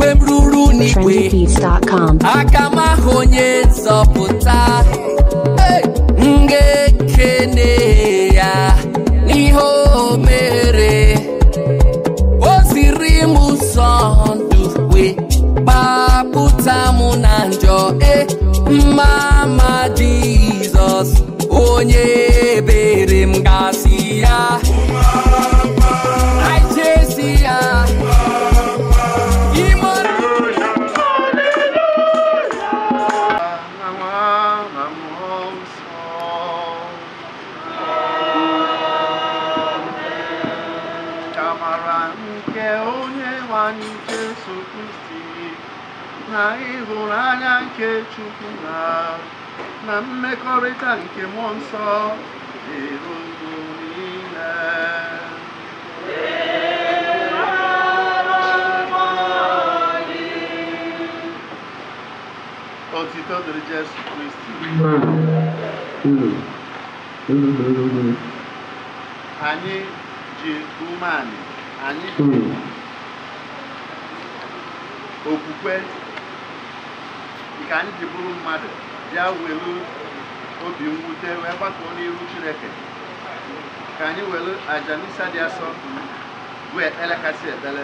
trendybeats.com. Akama honye zọpụta ngekene ya n'iho mere oziri m ụzọ ndụ wee gbapụta m na njọ mama Jizọs onye ebere m gasị ya Jesi ya na ịhụnanya nke Chukwu na mmekọrịta nke Mmụọ Nsọ dịrị unu niile. Otito dịrị Jesu Kristi. Anyị ji umeanị, anyị ji okwukwe nke anyị ji bụrụ mmadụ bịa welu obi mwute wee gbakọọ n'ihu Chineke ka anyị welu aja n'isa dị asọ wee elekasị ekpele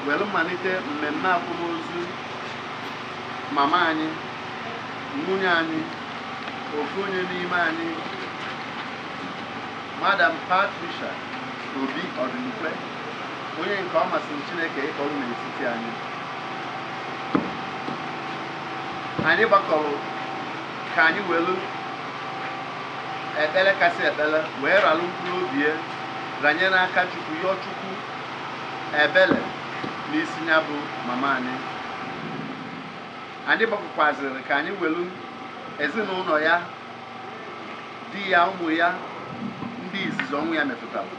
welu mmalite mmemme akwamozu mama anyị, nwunye anyị, ofu onye n'ime anyị, Madam Patricia Obi Odinukwe, onye nke ọ masịrị Chineke ịkọrọ n'etiti anyị. Anyị gbakọrọ ka anyị welu ekpele kasị ekpele wee ralụ mkpụrụ obi ya ranye n'aka Chukwu yọọ Chukwu ebele n'isi ya bụ mama anyị. Anyị gbakọkwazịrị ka anyị welu ezinụlọ ya, di ya, ụmụ ya, ndị izizi ọnwụ ya metụtara,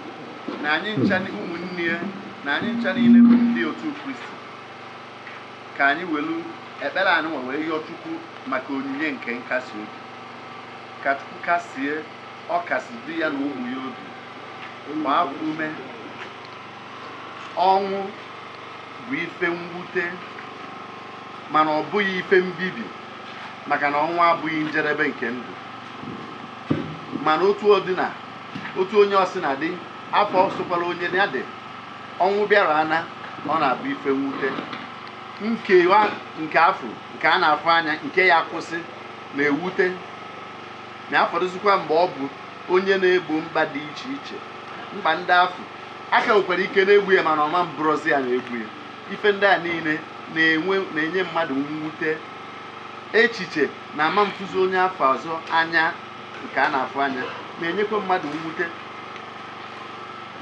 na anyị ncha ụmụnne ya, na anyị ncha niile bụ ndị otu Kristi, ka anyị welu ekpere anyị wee yọọ Chukwu maka onyinye nke nkasi obi, ka Chukwu kasie ọkasị di ya na ụmụ ya obi, ma afọ ume. Ọnwụ bụ ife mwute mana ọ bụghị ife mbibi, maka na ọnwụ abụghị njedebe nke ndụ. Mana otu onye ọsịna dị afọ sokwara onye ya dị, ọnwụ bịara ana ọ na-abụ ife mwute. Nkewa nke afọ nke a na-afụ anya nke ya kwụsị na-ewute, na afọdụzikwa mgbe ọ bụ onye na-egbo mba dị iche iche, mba ndị afọ aka nwekwara ike na-egbu ya mana ọma mbụrọzi ya na-egbu ya. Ife ndị a niile na-enye mmadụ mwute, echiche na ama mfụzi onye afọ ọzọ anya nke a na-afụ anya na-enyekwa mmadụ mwute.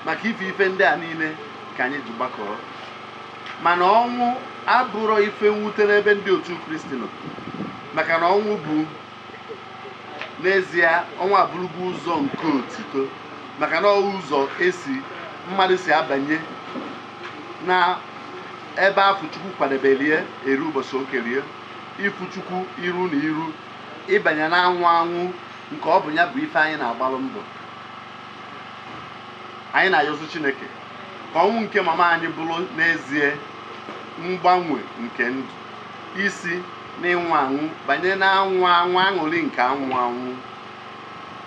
Maka ife ndị a niile ka anyị ji gbakọrọ. Mana ọnwụ abụrụ ife mwute n'ebe ndị otu Kristi nọ, maka na ọnwụ bụ n'ezie ọnwụ abụrụgo ụzọ nke otito, maka na ụzọ mmadụ si abanye na ebe afọ Chukwu kwadebelie eru ụbọchị okerie, ifu Chukwu iru na iru, ịbanye na anwụ nke ọ bụ ya bụ ife anyị na-agbalụ mbọ. Anyị na-ayọzụ Chineke ka ọnwụ nke mama anyị bụrụ n'ezie mgbanwe nke ndụ, isi n'ịnwụ anwụ banye na anwụ aṅụrị nke anwụ.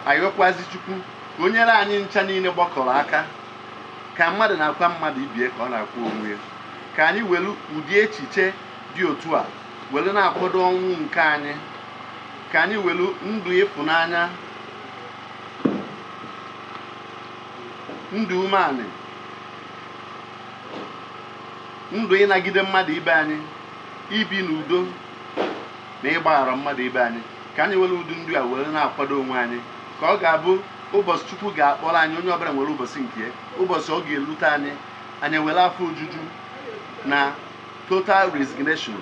Ayọkwazi Chukwu ka o nyere anyị ncha niile gbakọrọ aka, ka mmadụ na-akwa mmadụ ibie ka ọ na-akwa onwe ya, ka anyị welu ụdị echiche dị otu a welu na-akwado ọnwụ nke anyị, ka anyị welu ndụ ịfụnanya, ndụ umeanị, ndụ ịnagide mmadụ ibe anyị, ibi n'udo na ịgbaghara mmadụ ibe anyị, ka anyị welu ụdị ndụ a welu na-akwado onwe anyị, ka ọ ga-abụ ụbọchị Chukwu ga-akpọrọ anyị, onye ọbụla nwere ụbọchị nke ụbọchị ọ ga-elute anyị were afọ ojuju na total resignation,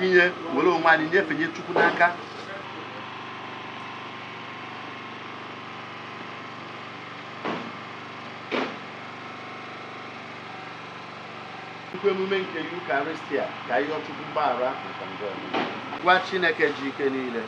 inye were onwe anyị nyefenye Chukwu n'aka. Emume nke Eucharistia ka ihe Chukwu mgbaghara maka njọ gwa Chineke ji ike niile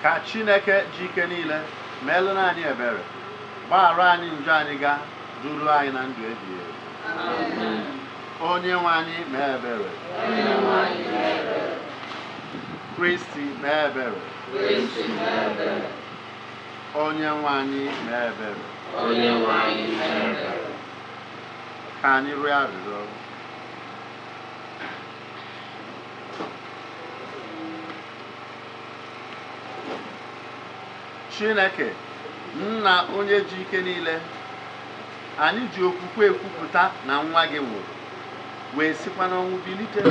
Ka Chineke ji ike niile meelụ anyị ebere, gbaghara anyị njọ anyị ga duru anyị na ndụ ebighị ebi. Onye nwe anyị mee ebere. Kristi mee ebere. Onye nwe anyị mee ebere. Ka anyị rịọ arịrịọ. Chineke, nna onye ji ike niile, anyị ji okwukwe ekwupụta na nwa gị nwụrụ wee sikwa n'ọnwụ bilite.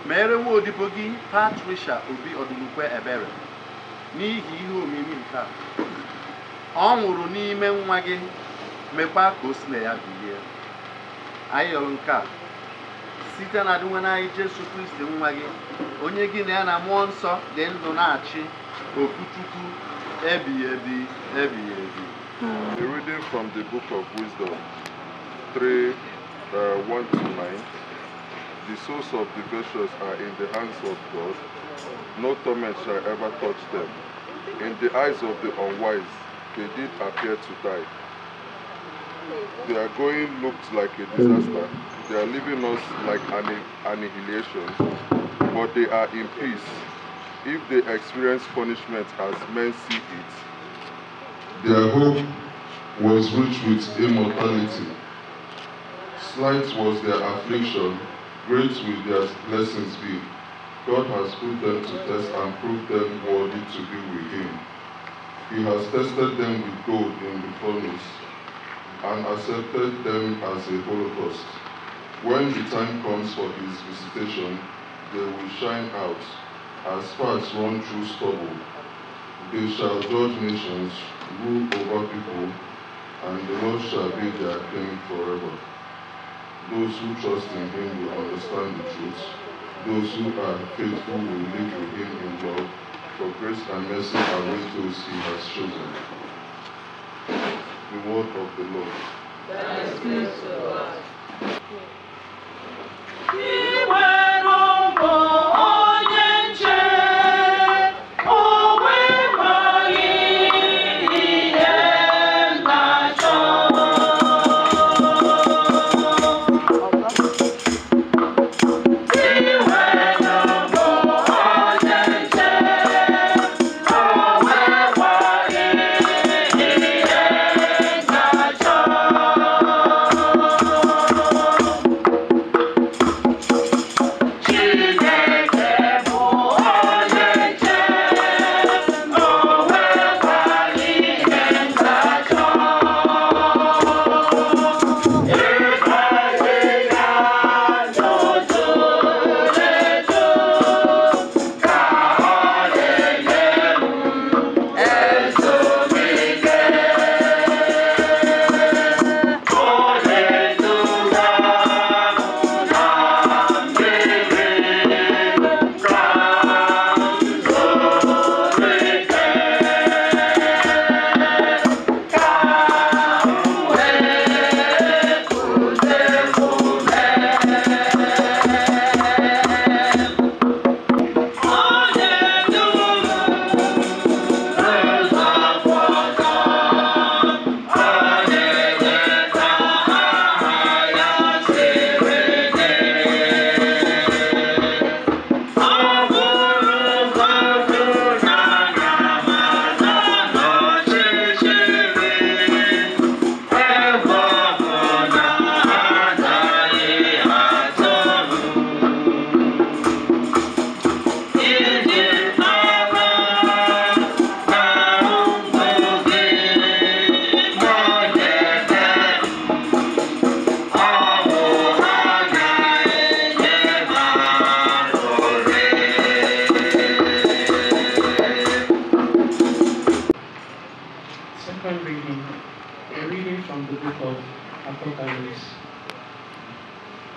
Mere nwa odibo gị Patricia Obi Odulukwe ebere n'ihi ihe omimi nke a. Ọ nwụrụ n'ime nwa gị, mekwa ka o si na ya bilie. Anyị yọrọ nke a site na adịnwe anyị Jesu Kristi nwa gị, onye gị na ya na mmụọ nsọ dị ndụ na-achị ofu Chukwu ebighị ebi ebighị ebi. A reading from the book of Wisdom 3:1-9. The souls of the virtuous are in the hands of God. No torment shall ever touch them. In the eyes of the unwise, they did appear to die. Their going looked like a disaster. They are leaving us like annihilation, but they are in peace. If they experience punishment as men see it, their hope was rich with immortality. Slight was their affliction, great will their blessings be. God has put them to test and proved them worthy to be with him. He has tested them with gold in the furnace and accepted them as a holocaust. When the time comes for his visitation, they will shine out as sparks run through stubble. They shall judge nations, rule over people, and the Lord shall be their king forever. Those who trust in him will understand the truth. Those who are faithful will live with him in love, for grace and mercy await those he has chosen. The word of the Lord. Thanks be to God.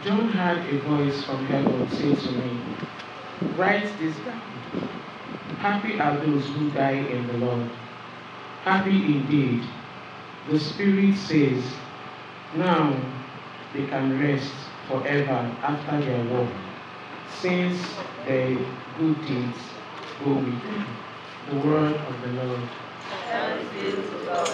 John heard a voice from heaven say to me, "Write this down. Happy are those who die in the Lord. Happy indeed." The Spirit says, now they can rest forever after their work, since their good deeds go with them. The word of the Lord. Thanks be to God.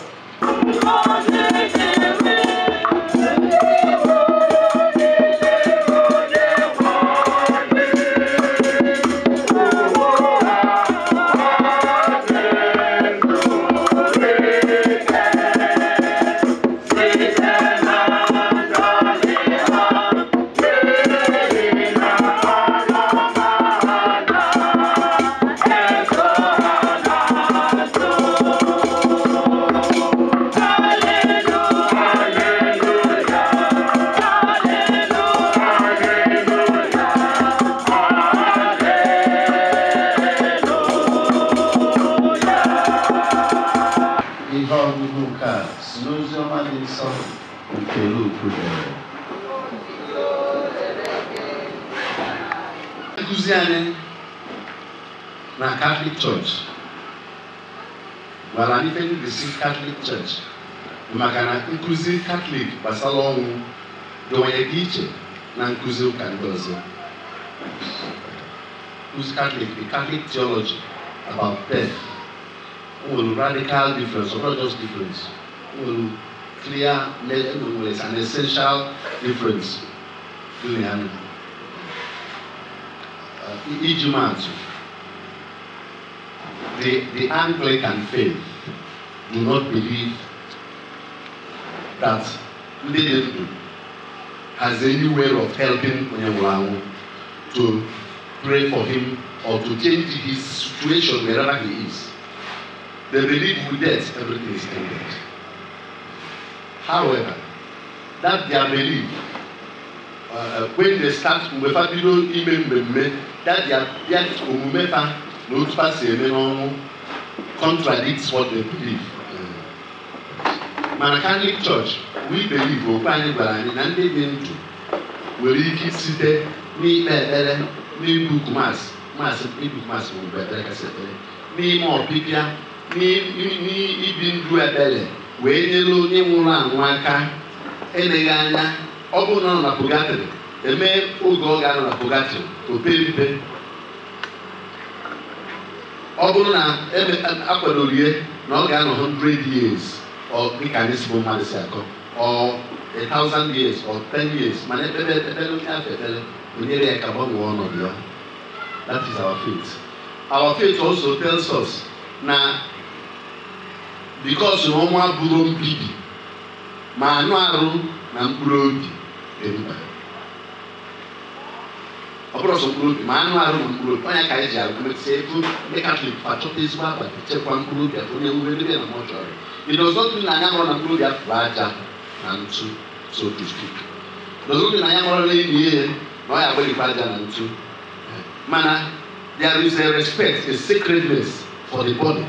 Na Catholic Church, well, I'm even the Catholic Church. Magana inclusive Catholic, Basalong, doing teacher, non inclusive Candozo. Who's Catholic? The Catholic theology about death. Will radical difference, or not just difference. Will clear, it's an essential difference. The Anglican faith do not believe that Ndedemdu has any way of helping Onyemulangu to pray for him or to change his situation wherever he is. They believe with death everything is ended. However, that their belief, when they start that their contradicts what they believe. Man, Catholic Church, we believe we will keep seated, me book mass, me more people, me even do a belly. When you look in one car, and again, open on a Pugatti, a man who go down on a Pugatti to pay. Open an Aquadolia, not 100 years, or mechanism Madisiaco, or 1,000 years, or 10 years. We nearly a carbon one or the other. That is our faith. Our faith also tells us now, because you want more Buron Bibi, Manuaru, and Burodi, everybody. Across the group, Manuaru and Burodi, Payakaja, we say, make at least Pachotis, but check one group, and we will be a mortuary. It does not mean I am on a group of Raja and two, so to speak. It does not mean I am already here, no, I will Raja and two. Mana, there is a respect, a sacredness for the body.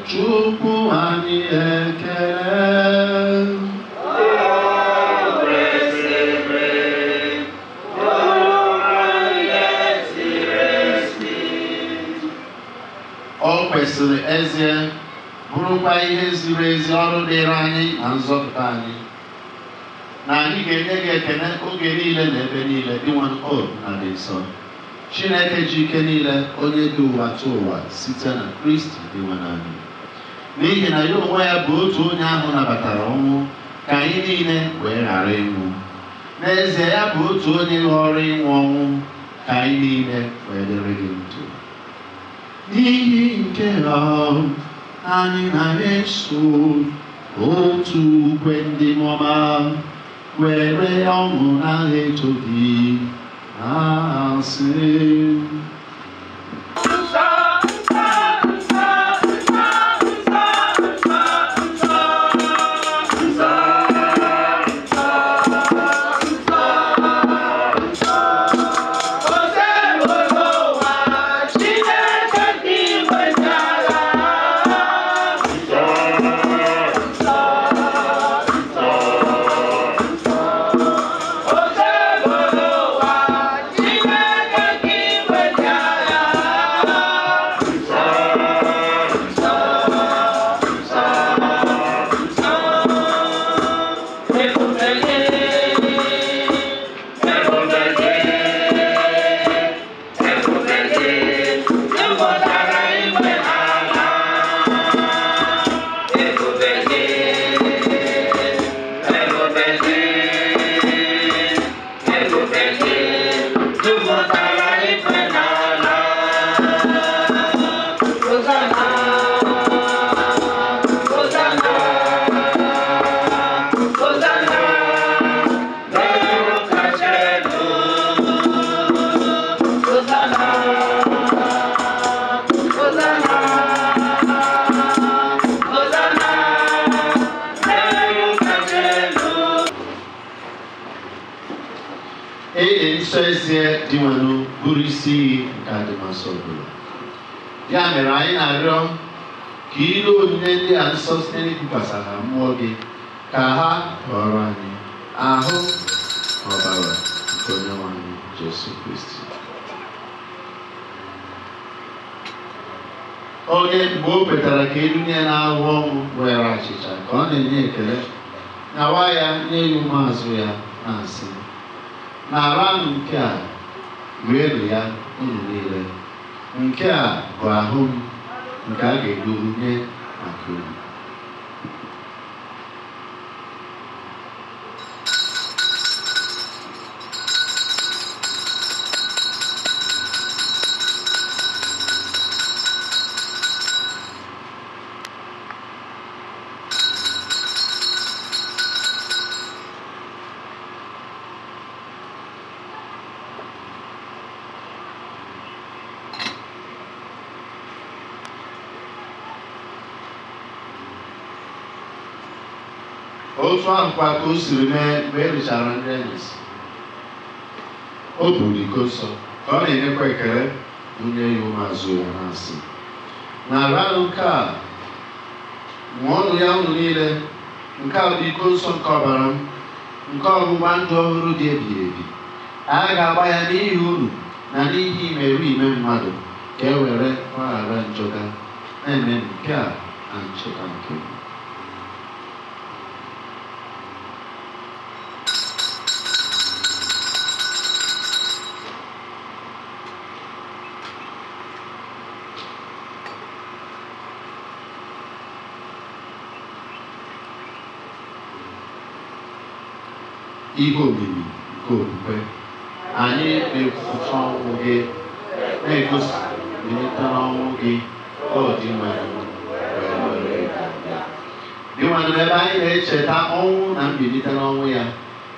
Chukwu anyị ekele. kwesịrị ezie bụrụkwa ihe ziri ezi ọrụ dịrị anyị na nzọpụta anyị, na anyị ga-enye gị ekele oge niile na ebe niile dị nwanne na dị nsọ. Chineke ji ike niile, onye dị ụwa tụ ụwa site na Kristi dị nwa anyị, n'ihi na ya onwe ya bụ otu onye ahụ nabatara ọnwụ ka anyị niile wee ghara ịnwụ. N'ezie, ya bụ otu onye ghọrọ ịnwụ ọnwụ ka anyị niile wee dịrị gị ndụ. N'ihi nke ahụ anyị na-eso otu ukwe ndị ọma were ọṅụ na-eto gị asị. Dị nwanụ bụrụ isi nke adịmasị ọbụla. Ya mere anyị na-arịọ ka ile onyinye ndị a nsọ site n'ikwukwasị ha mmụọ gị ka ha ghọrọ anyị ahụ ọbara nke Onyenwe anyị Jesu Kristi, onye mgbe o kwetara ka edunye na-ahụ ọnwụ were achịcha ka ọ na-enye ekele nyawa ya nye ya ụmụazụ ya na-asị, na-aranụ nke a weelu ya unu niile, nke a bụ ahụ m nke a ga-eduru nye maka unu. Otu ahụ kwa ka o siri mee mgbe e richara nri anyasị. O buru iko nsọ ka ọ na-enyekwa ekele bunye ya ụmụazụ ya na-asị, na-aranụ nke a ṅụọnụ ya unu niile, nke a bụ iko nsọ nke ọbara m, nke ọgbụgba ndụ ọhụrụ dị ebighị ebi. A ga-agba ya n'ihi unu na n'ihi imerime mmadụ ka e were gbaghara njọga, na-eme nke a na ncheta nke m. Ihe omimi nke okwukwe anyị na-ekwupụta ọnwụ gị, na-egosi bilite n'ọnwụ gị ka ọ dị nwere ebe anyị na-echeta ọnwụ na mbilite n'ọnwụ ya.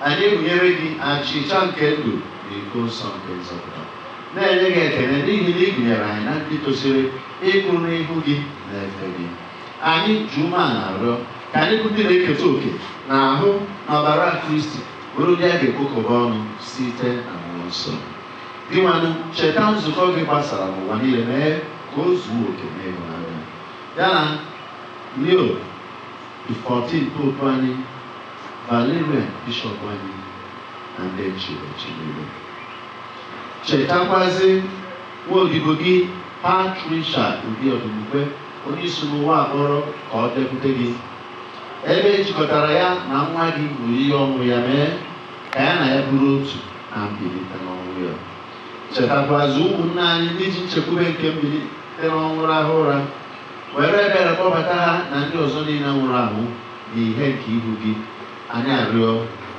Anyị egwunyere gị achịcha nke ndụ na iko nsọ nke nzọpụta, na-enye gị ekele n'ihi na ị gụnyere anyị na ndị tosiri ịkwụ n'ihu gị na efe gị. Anyị ji umeala arịọ ka anyị bụ ndị na-eketa oke na ahụ na ọbara Kristi bụrụ ndị a ga-ekpokọba ọnụ site na mmụọ nsọ. Gị nwanụ, cheta nzukọ gị gbasara n'ụwa niile, mee ka o zuo oke n'ịhụnanya ya na Leo the 14th Pope anyị, Valerian Bishop anyị, na ndị echichi niile. Chetakwazi nwa odibo gị Patricia Obi Odumgbe onye isi n'ụwa akpọrọ ka ọ depụta gị ebe ejikọtara ya na nwa gị bụ ihe ọnwụ ya mee ka ya na ya bụrụ otu na mbilite n'ọnwụ ya. Chetakwazi ụmụnne anyị ndị ji nchekwube nke mbilite n'ọnwụ rahụ ụra were ebere kpọbata ha na ndị ọzọ niile nwụrụ anwụ n'ihe nke ihu gị. Anyị arịọ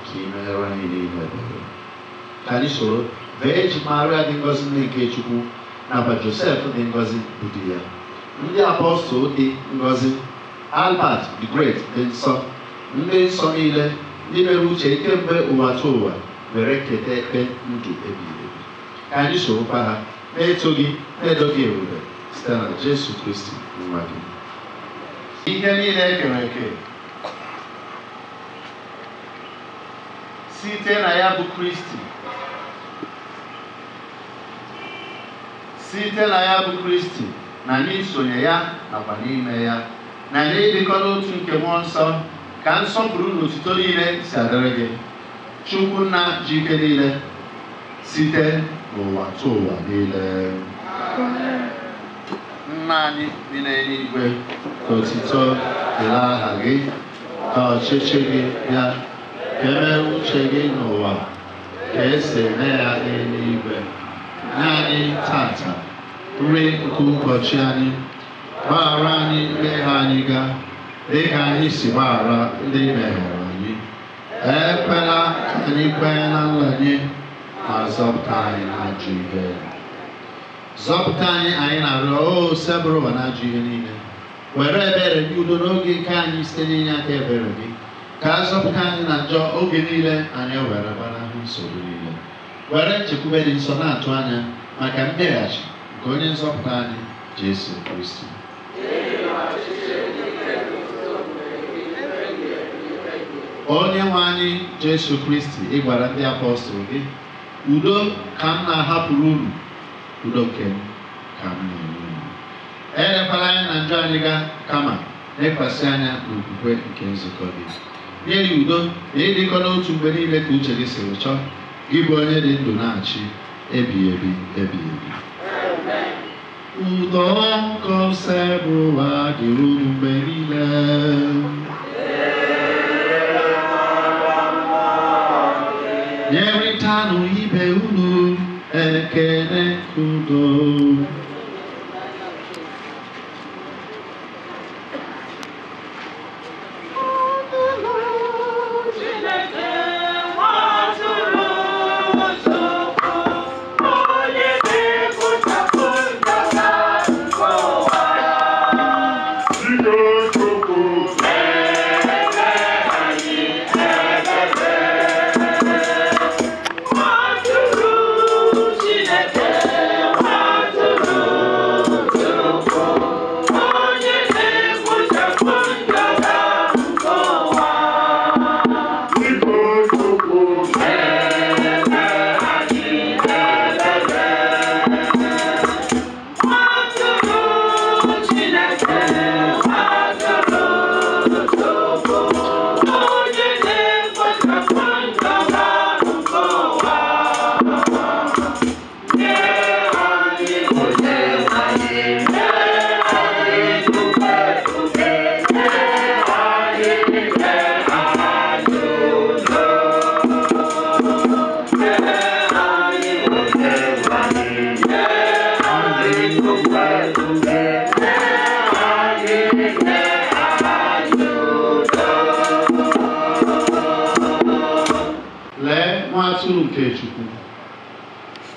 ka ị meere anyị n'ihe ebere. Ka anyị soro Virgin Maria dị ngọzi nne nke Chukwu nakwa Josef dị ngọzi bụ di ya, ndị apọstụl dị ngọzi, Albert the Great dị nsọ, ndị nsọ niile ndị mere uche kemgbe ụwa tụ ụwa were keta ekpe ndụ ebighị ebi. Ka anyị sorokwa ha na-eto gị na-edo gị ebube site na Jesu Kristi nwa gị. Ihe niile ekere eke site na ya bụ Kristi, site na ya bụ Kristi na n'isonye ya nakwa n'ime ya na n'ịdịkọ n'otu nke mmụọ nsọ ka nsọpụrụ na otuto niile si adịrị gị, Chukwu Nna ji ike niile site n'ụwa tụ ụwa niile. Nna anyị bi n'eluigwe, ka otuto dịrị aha gị, ka ọchịchị gị bịa, ka emee uche gị n'ụwa ka esi eme ya n'eluigwe. Nye anyị tata nri nke ụbọchị anyị, gbaghara anyị mmehie anyị ga dị ka anyị si gbaghara ndị mehiere anyị. Ekwela ka anyị kwenye na nranye, ma zọpụta anyị n'ajọ ihe. Zọpụta anyị na-arịọ o sebụrụ ụwa n'ajọ ihe niile. Were ebere gị udo n'oge nke anyị site n'inye aka ebere gị, ka a zọpụta anyị na njọ oge niile anyị were gbanahụ nsogbu niile. Were nchekwube dị nsọ na-atụ anya maka mbịaghachi nke onye nzọpụta anyị Jesu Kristi. Onye nwe anyị Jesu Kristi, ị gwara ndị apọstụl gị, udo ka m na-ahapụrụ unu, udo nke m ka m na-enye unu. Elekwala anyị na njọ anyị ga, kama lekwasị anya n'okwukwe nke nzukọ gị. Nye ya udo na ịdịkọ n'otu mgbe niile ka uche gị siri chọọ, gị bụ onye dị ndụ na-achị ebighị ebi ebighị ebi. Udo nke sebụ ụwa dịrị unu mgbe niile. Nyerịtanụ ibe unu ekele udo.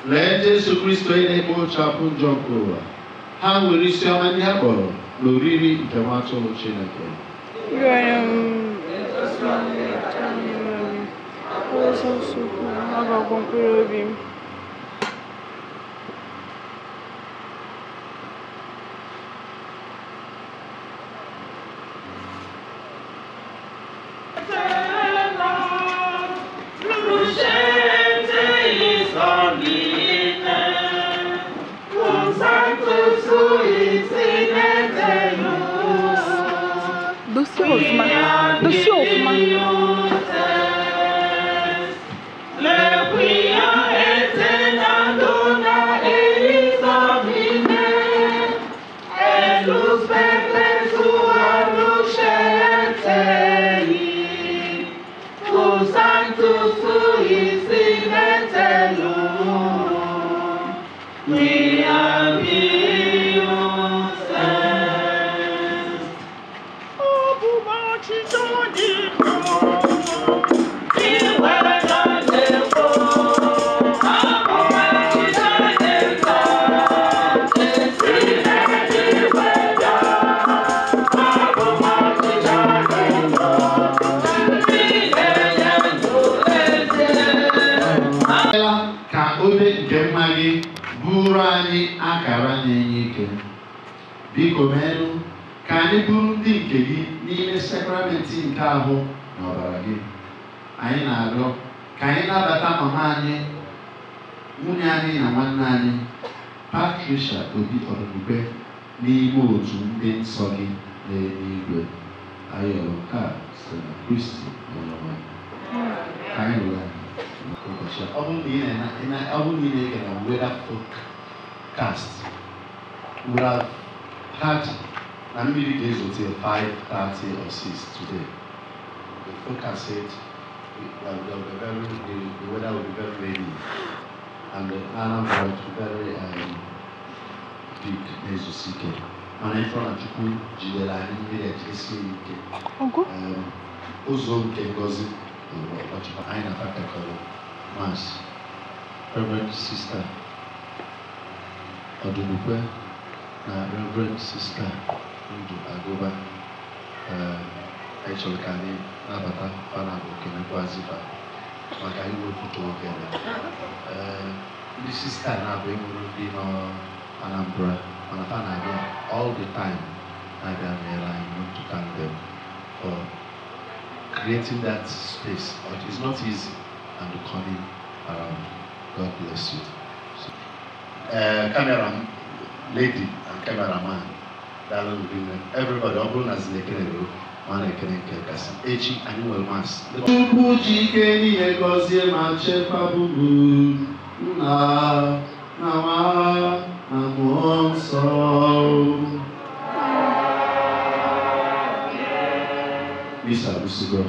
Lee Jesu Kristo onye na-ekpochapụ njọ nke ụwa. Ha nwere isi ọma ndị ha kpọrọ n'oriri nke nwa atụrụ Chineke. Luz We have been obsessed. Oh, Bumachi Johnny, we were not there for. Bumachi Johnny, ka obe nke mmagi bụrụ anyị akara na-enye ike. Biko merụ ka anyị bụrụ ndị nke gị n'ime sakramenti nke ahụ na ọbara gị. Anyị na-arịọ ka anyị nabata mama anyị, nwunye anyị na nwanne anyị, Patricia Obi Odumegwu n'ime otu ndị nsọ gị n'eluigwe. Anyị rịọrọ nke a site na Kristi onye nwe anyị. Ka anyị rịọ ya. Ọ bụrụ na ị na-ege na Weather Forecast, we would have had na mmiri ga-ezo till 5:30 or 6 today. The forecast said the weather will be very rainy and the Anambra will be very big n'ezosi ike. Mana ife na Chukwu jidere anyị mmiri ejidesi ike. Ụzọ nke ngozi anyị na-atakọrọ Mass, Reverend Sister Odumegwu na Reverend Sister Ndụ Agụba. Anyị chọrọ ka anyị nabata fana okenekwazifa maka iwepụta okene. Ndị sista na-abụ enwere ndị nọ Anambra mana fa na-abịa all the time na-abịa mere anyị want to thank them for creating that space. But it's not easy and coming around. God bless you. Camera lady and cameraman, everybody, all of us, man, I can kasi. Echi, annual mass. Misa Lucigo,